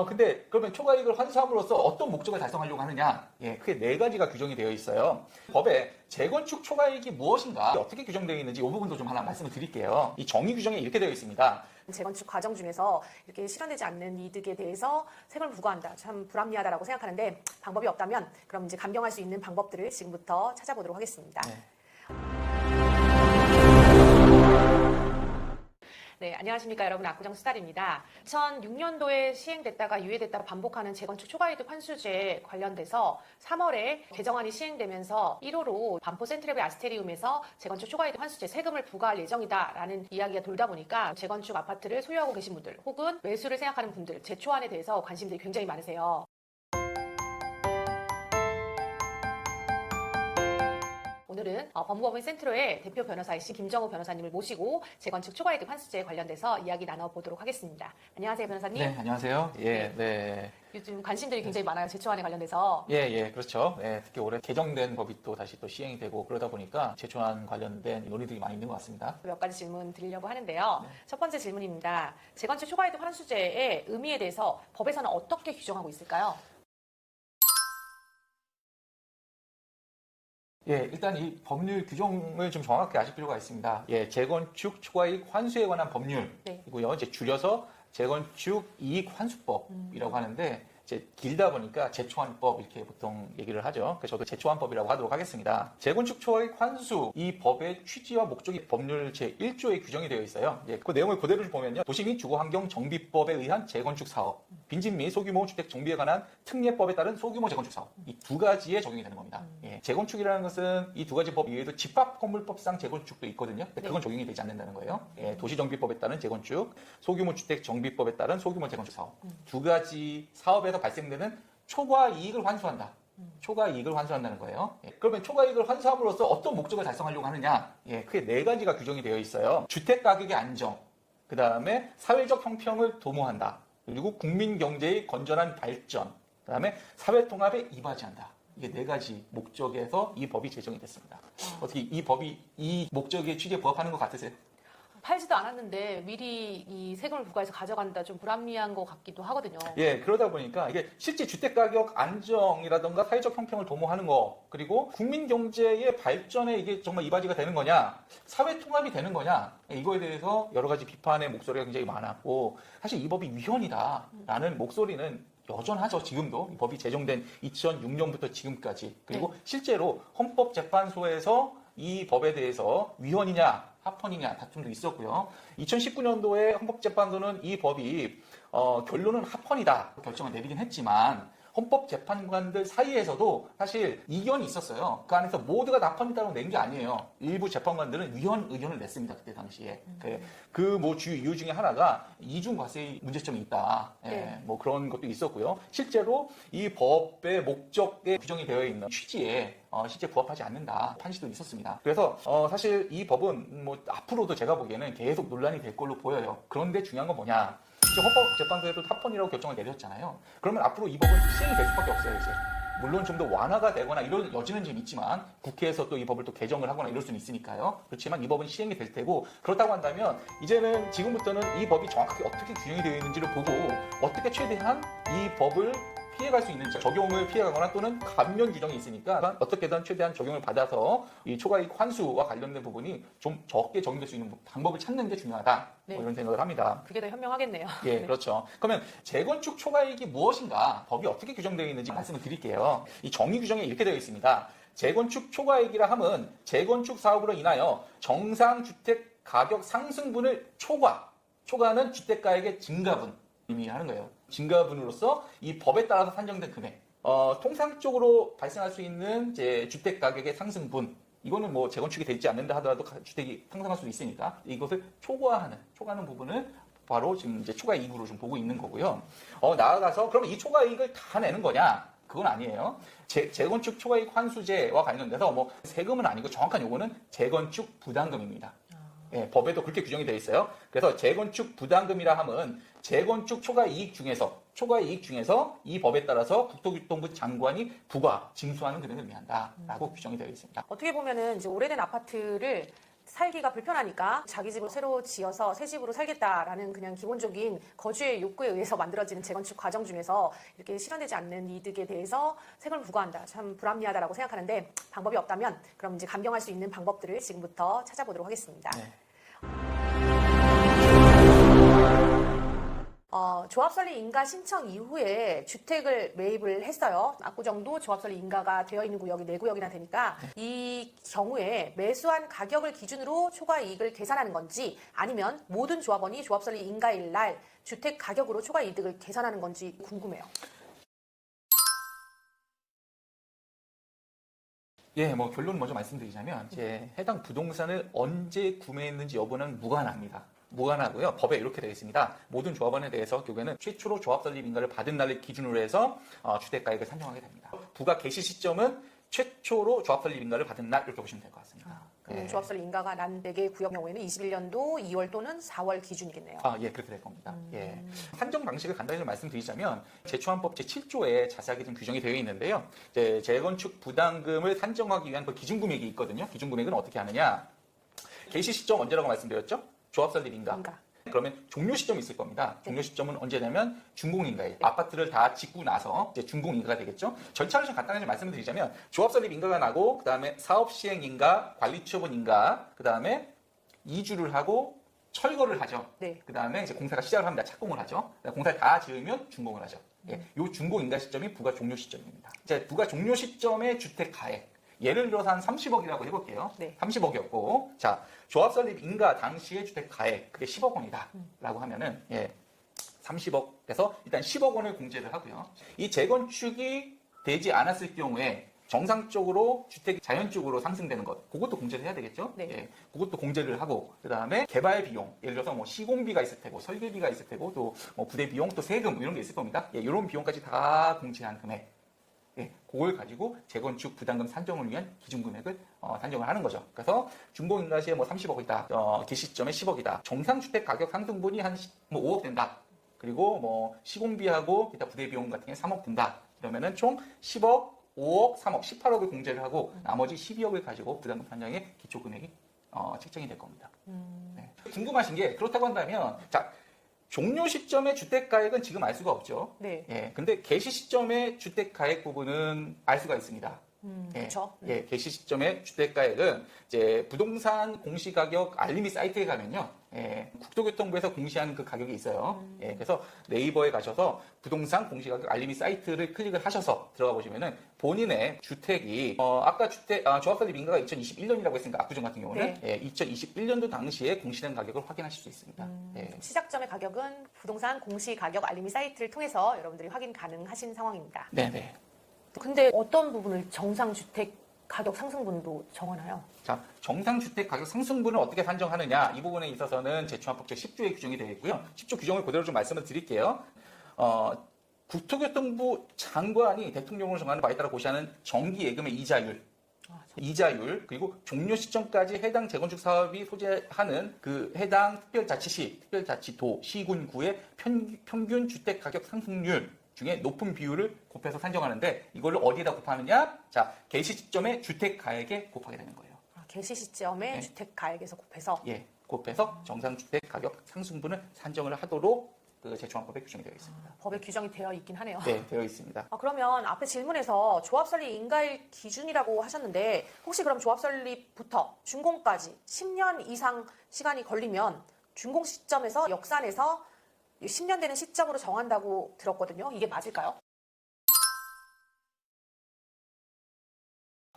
근데 그러면 초과이익을 환수함으로써 어떤 목적을 달성하려고 하느냐? 예, 크게 네 가지가 규정이 되어 있어요. 법에 재건축 초과이익이 무엇인가, 어떻게 규정되어 있는지 이 부분도 좀 하나 말씀을 드릴게요. 이 정의 규정에 이렇게 되어 있습니다. 재건축 과정 중에서 이렇게 실현되지 않는 이득에 대해서 세금을 부과한다. 참 불합리하다라고 생각하는데 방법이 없다면 그럼 이제 감경할 수 있는 방법들을 지금부터 찾아보도록 하겠습니다. 네, 안녕하십니까 여러분, 압구정 수달입니다. 2006년도에 시행됐다가 유예됐다가 반복하는 재건축 초과이득 환수제 관련돼서 3월에 개정안이 시행되면서 1호로 반포 센트레벨 아스테리움에서 재건축 초과이득 환수제 세금을 부과할 예정이다라는 이야기가 돌다 보니까 재건축 아파트를 소유하고 계신 분들 혹은 매수를 생각하는 분들 제초안에 대해서 관심들이 굉장히 많으세요. 오늘은 법무법인 센트로의 대표 변호사이신 김정우 변호사님을 모시고 재건축 초과이득 환수제에 관련돼서 이야기 나눠보도록 하겠습니다. 안녕하세요, 변호사님. 네, 안녕하세요. 네. 요즘 관심들이 굉장히 많아요, 제초안에 관련돼서. 그렇죠. 특히 올해 개정된 법이 또 다시 또 시행이 되고 그러다 보니까 제초안 관련된 논의들이 많이 있는 것 같습니다. 몇 가지 질문 드리려고 하는데요. 첫 번째 질문입니다. 재건축 초과이득 환수제의 의미에 대해서 법에서는 어떻게 규정하고 있을까요? 일단 이 법률 규정을 좀 정확하게 아실 필요가 있습니다. 재건축 초과이익 환수에 관한 법률이고요. 이제 줄여서 재건축 이익 환수법이라고 하는데, 이제 길다 보니까 제초안법 이렇게 보통 얘기를 하죠. 그래서 저도 제초안법이라고 하도록 하겠습니다. 재건축 초과이익 환수, 이 법의 취지와 목적이 법률 제1조에 규정이 되어 있어요. 그 내용을 그대로 보면요. 도시 및 주거환경 정비법에 의한 재건축 사업, 빈집 및 소규모 주택 정비에 관한 특례법에 따른 소규모 재건축 사업, 이 두 가지에 적용이 되는 겁니다. 재건축이라는 것은 이 두 가지 법 이외에도 집합건물법상 재건축도 있거든요. 근데 그건 적용이 되지 않는다는 거예요. 도시정비법에 따른 재건축, 소규모 주택 정비법에 따른 소규모 재건축 사업, 두 가지 사업에서 발생되는 초과 이익을 환수한다. 초과 이익을 환수한다는 거예요. 그러면 초과 이익을 환수함으로써 어떤 목적을 달성하려고 하느냐? 크게 네 가지가 규정이 되어 있어요. 주택 가격의 안정, 그 다음에 사회적 형평을 도모한다. 그리고 국민 경제의 건전한 발전, 그 다음에 사회 통합에 이바지한다. 이게 네 가지 목적에서 이 법이 제정이 됐습니다. 어떻게 이 법이 이 목적의 취지에 부합하는 것 같으세요? 팔지도 않았는데 미리 이 세금을 부과해서 가져간다, 좀 불합리한 것 같기도 하거든요. 그러다 보니까 이게 실제 주택가격 안정이라든가 사회적 형평을 도모하는 거, 그리고 국민 경제의 발전에 이게 정말 이바지가 되는 거냐, 사회 통합이 되는 거냐, 이거에 대해서 여러 가지 비판의 목소리가 굉장히 많았고, 사실 이 법이 위헌이다라는 목소리는 여전하죠. 지금도 이 법이 제정된 2006년부터 지금까지. 그리고 실제로 헌법재판소에서 이 법에 대해서 위헌이냐 합헌이냐 다툼도 있었고요. 2019년도에 헌법재판소는 이 법이 결론은 합헌이다 결정을 내리긴 했지만, 헌법재판관들 사이에서도 사실 이견이 있었어요. 그 안에서 모두가 합헌이다라고 낸 게 아니에요. 일부 재판관들은 위헌 의견을 냈습니다. 그때 당시에. 그 주요 이유 중에 하나가 이중과세의 문제점이 있다. 뭐 그런 것도 있었고요. 실제로 이 법의 목적에 규정이 되어 있는 취지에 실제 부합하지 않는다 판시도 있었습니다. 그래서 사실 이 법은 뭐 앞으로도 제가 보기에는 계속 논란이 될 걸로 보여요. 그런데 중요한 건 뭐냐? 헌법재판소에도 합헌이라고 결정을 내렸잖아요. 그러면 앞으로 이 법은 시행이 될 수밖에 없어요, 이제. 물론 좀 더 완화가 되거나 이런 여지는 좀 있지만, 국회에서 또 이 법을 또 개정을 하거나 이럴 수는 있으니까요. 그렇지만 이 법은 시행이 될 테고, 그렇다고 한다면 이제는 지금부터는 이 법이 정확하게 어떻게 규정이 되어 있는지를 보고 어떻게 최대한 이 법을 피해갈 수 있는지, 적용을 피해가거나 또는 감면 규정이 있으니까 어떻게든 최대한 적용을 받아서 이 초과이익 환수와 관련된 부분이 좀 적게 적용될 수 있는 방법을 찾는 게 중요하다. 뭐 이런 생각을 합니다. 그게 더 현명하겠네요. 그렇죠. 그러면 재건축 초과이익이 무엇인가, 법이 어떻게 규정되어 있는지 말씀을 드릴게요. 이 정의 규정에 이렇게 되어 있습니다. 재건축 초과이익이라 함은 재건축 사업으로 인하여 정상 주택 가격 상승분을 초과는 주택가액의 증가분 의미하는 거예요. 증가분으로서 이 법에 따라서 산정된 금액, 통상적으로 발생할 수 있는 이제 주택 가격의 상승분, 이거는 뭐 재건축이 되지 않는다 하더라도 주택이 상승할 수도 있으니까 이것을 초과하는 부분을 바로 지금 이제 초과이익으로 좀 보고 있는 거고요. 나아가서 그러면 이 초과이익을 다 내는 거냐? 그건 아니에요. 재건축 초과이익 환수제와 관련돼서 뭐 세금은 아니고 정확한 용어는 재건축 부담금입니다. 법에도 그렇게 규정이 되어 있어요. 그래서 재건축 부담금이라 함은 재건축 초과이익 중에서 이 법에 따라서 국토교통부 장관이 징수하는 금액을 의미한다라고 규정이 되어 있습니다. 어떻게 보면은 이제 오래된 아파트를 살기가 불편하니까 자기 집을 새로 지어서 새 집으로 살겠다라는 그냥 기본적인 거주의 욕구에 의해서 만들어지는 재건축 과정 중에서 이렇게 실현되지 않는 이득에 대해서 세금을 부과한다. 참 불합리하다라고 생각하는데 방법이 없다면 그럼 이제 감경할 수 있는 방법들을 지금부터 찾아보도록 하겠습니다. 네. 조합설립 인가 신청 이후에 주택을 매입을 했어요. 압구정도 조합설립 인가가 되어 있는 구역이 4구역이나 되니까 이 경우에 매수한 가격을 기준으로 초과 이익을 계산하는 건지 아니면 모든 조합원이 조합설립 인가일 날 주택 가격으로 초과 이득을 계산하는 건지 궁금해요. 예, 뭐 결론 먼저 말씀드리자면 이제 해당 부동산을 언제 구매했는지 여부는 무관합니다. 무관하고요. 법에 이렇게 되어 있습니다. 모든 조합원에 대해서 결국에는 최초로 조합 설립 인가를 받은 날을 기준으로 해서 주택가액을 산정하게 됩니다. 부가 개시 시점은 최초로 조합 설립 인가를 받은 날 이렇게 보시면 될 것 같습니다. 그럼 조합설립 인가가 난 4개 구역 경우에는 21년도 2월 또는 4월 기준이겠네요. 예, 그렇게 될 겁니다. 예. 산정 방식을 간단히 좀 말씀드리자면 제초안법 제7조에 자세하게 좀 규정이 되어 있는데요. 이제 재건축 부담금을 산정하기 위한 그 기준 금액이 있거든요. 기준 금액은 어떻게 하느냐? 개시 시점 언제라고 말씀드렸죠? 조합 설립 인가. 그러면 종료 시점이 있을 겁니다. 종료 시점은 언제냐면 준공인가예요. 아파트를 다 짓고 나서 이제 준공인가가 되겠죠. 절차를 좀 간단하게 말씀드리자면 조합 설립 인가가 나고 그다음에 사업 시행 인가, 관리 취업은 인가, 그다음에 이주를 하고 철거를 하죠. 네. 그다음에 이제 공사가 시작을 합니다. 착공을 하죠. 공사를 다 지으면 준공을 하죠. 예, 요 준공 인가 시점이 부가 종료 시점입니다. 이제 부가 종료 시점의 주택 가액. 예를 들어서 한 30억이라고 해볼게요. 네. 30억이었고, 자, 조합 설립 인가 당시의 주택 가액, 그게 10억 원이다. 라고 하면은, 30억에서 일단 10억 원을 공제를 하고요. 이 재건축이 되지 않았을 경우에 정상적으로 주택이 자연적으로 상승되는 것, 그것도 공제를 해야 되겠죠? 네. 예, 그것도 공제를 하고, 그 다음에 개발 비용, 예를 들어서 뭐 시공비가 있을 테고, 설계비가 있을 테고, 또 뭐 부대 비용, 또 세금, 이런 게 있을 겁니다. 이런 비용까지 다 공제한 금액. 그걸 가지고 재건축 부담금 산정을 위한 기준 금액을 산정을 하는 거죠. 그래서 준공인가 시에 뭐 30억이다. 개시점에 10억이다. 정상주택 가격 상승분이 한 5억 된다. 그리고 뭐 시공비하고 기타 부대 비용 같은 게 3억 든다. 그러면은 총 10억, 5억, 3억, 18억을 공제를 하고 나머지 12억을 가지고 부담금 산정의 기초 금액이 책정이 될 겁니다. 네. 궁금하신 게 그렇다고 한다면 자. 종료 시점의 주택가액은 지금 알 수가 없죠. 네. 예, 근데 개시 시점의 주택가액 부분은 알 수가 있습니다. 그렇죠. 예, 개시 시점의 주택가액은 이제 부동산 공시가격 알림이 사이트에 가면요, 국토교통부에서 공시하는 그 가격이 있어요. 그래서 네이버에 가셔서 부동산 공시가격 알림이 사이트를 클릭을 하셔서 들어가 보시면은 본인의 주택이 아까 조합설립 인가가 2021년이라고 했으니까 압구정 같은 경우는 2021년도 당시에 공시된 가격을 확인하실 수 있습니다. 시작점의 가격은 부동산 공시가격 알림이 사이트를 통해서 여러분들이 확인 가능하신 상황입니다. 네네. 근데 어떤 부분을 정상주택 가격 상승분도 정하나요? 자, 정상주택 가격 상승분을 어떻게 산정하느냐 이 부분에 있어서는 제초안법 제10조에 규정이 되어 있고요. 10조 규정을 그대로 좀 말씀을 드릴게요. 국토교통부 장관이 대통령으로 정하는 바에 따라 고시하는 정기예금의 이자율 그리고 종료 시점까지 해당 재건축 사업이 소재하는 그 해당 특별자치시, 특별자치도, 시군구의 평균 주택 가격 상승률 중에 높은 비율을 곱해서 산정하는데 이걸 어디에다 곱하느냐? 자, 개시 시점의 주택 가액에 곱하게 되는 거예요. 개시 시점의 주택 가액에서 곱해서? 곱해서 정상 주택 가격 상승분을 산정을 하도록 그 제초안법에 규정이 되어 있습니다. 법에 규정이 되어 있긴 하네요. 네, 되어 있습니다. 그러면 앞에 질문에서 조합설립 인가일 기준이라고 하셨는데 혹시 그럼 조합설립부터 준공까지 10년 이상 시간이 걸리면 준공 시점에서 역산해서 10년 되는 시점으로 정한다고 들었거든요. 이게 맞을까요?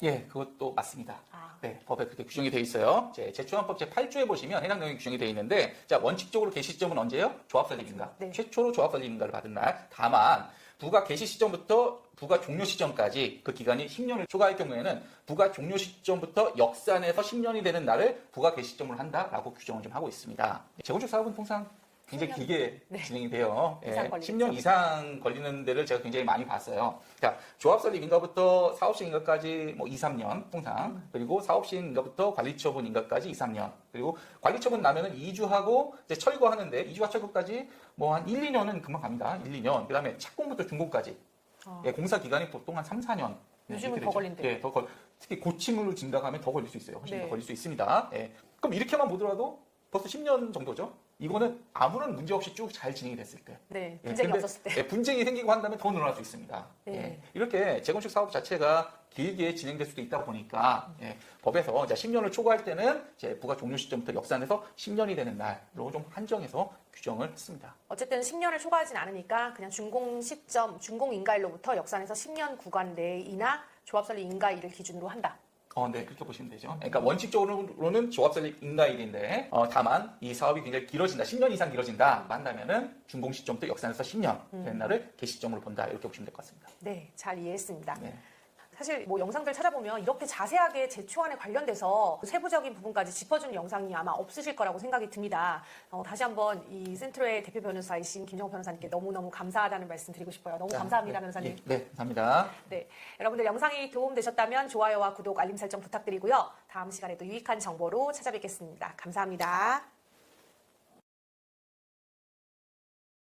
예, 그것도 맞습니다. 네, 법에 그렇게 규정이 되어 있어요. 제초안법 제8조에 보시면 해당 내용이 규정이 되어 있는데, 자, 원칙적으로 개시 시점은 언제예요? 조합설립인가. 네. 최초로 조합설립인가를 받은 날. 다만, 부가 개시 시점부터 부가 종료 시점까지 그 기간이 10년을 초과할 경우에는 부가 종료 시점부터 역산해서 10년이 되는 날을 부가 개시 시점으로 한다라고 규정을 좀 하고 있습니다. 재건축 사업은 통상 굉장히 10년. 길게 네. 진행이 돼요. 이상 걸리죠. 10년 이상 걸리는 데를 제가 굉장히 많이 봤어요. 자, 조합설립 인가부터 사업시행 인가까지 뭐 2, 3년 통상, 그리고 사업시행 인가부터 관리처분 인가까지 2, 3년, 그리고 관리처분 나면은 이주하고 이제 철거하는데 이주와 철거까지 뭐 한 1, 2년은 금방 갑니다. 1, 2년. 그다음에 착공부터 준공까지. 공사 기간이 보통 한 3, 4년. 요즘은 더 걸린대요. 특히 고층으로 진다고 하면 더 걸릴 수 있어요. 훨씬 네. 더 걸릴 수 있습니다. 그럼 이렇게만 보더라도 벌써 10년 정도죠. 이거는 아무런 문제 없이 쭉 잘 진행이 됐을 때. 네, 예, 분쟁이 근데, 없었을 때. 예, 분쟁이 생기고 한다면 더 늘어날 수 있습니다. 네. 예, 이렇게 재건축 사업 자체가 길게 진행될 수도 있다 보니까 법에서 이제 10년을 초과할 때는 이제 부가 종료 시점부터 역산해서 10년이 되는 날로 좀 한정해서 규정을 했습니다. 어쨌든 10년을 초과하진 않으니까 그냥 준공 시점, 준공 인가일로부터 역산해서 10년 구간 내이나 조합설립 인가일을 기준으로 한다. 네, 그렇게 보시면 되죠. 그러니까 원칙적으로는 조합설립 인가일인데, 다만 이 사업이 굉장히 길어진다, 10년 이상 길어진다 한다면은 준공 시점부터 역산해서 10년 되는 날을 개시점으로 본다, 이렇게 보시면 될 것 같습니다. 네, 잘 이해했습니다. 네. 사실 뭐 영상들 찾아보면 이렇게 자세하게 제초안에 관련돼서 세부적인 부분까지 짚어주는 영상이 아마 없으실 거라고 생각이 듭니다. 다시 한번 이 센트로의 대표 변호사이신 김정호 변호사님께 너무너무 감사하다는 말씀 드리고 싶어요. 너무 감사합니다, 변호사님. 네, 감사합니다. 네, 여러분들 영상이 도움되셨다면 좋아요와 구독, 알림 설정 부탁드리고요. 다음 시간에도 유익한 정보로 찾아뵙겠습니다. 감사합니다.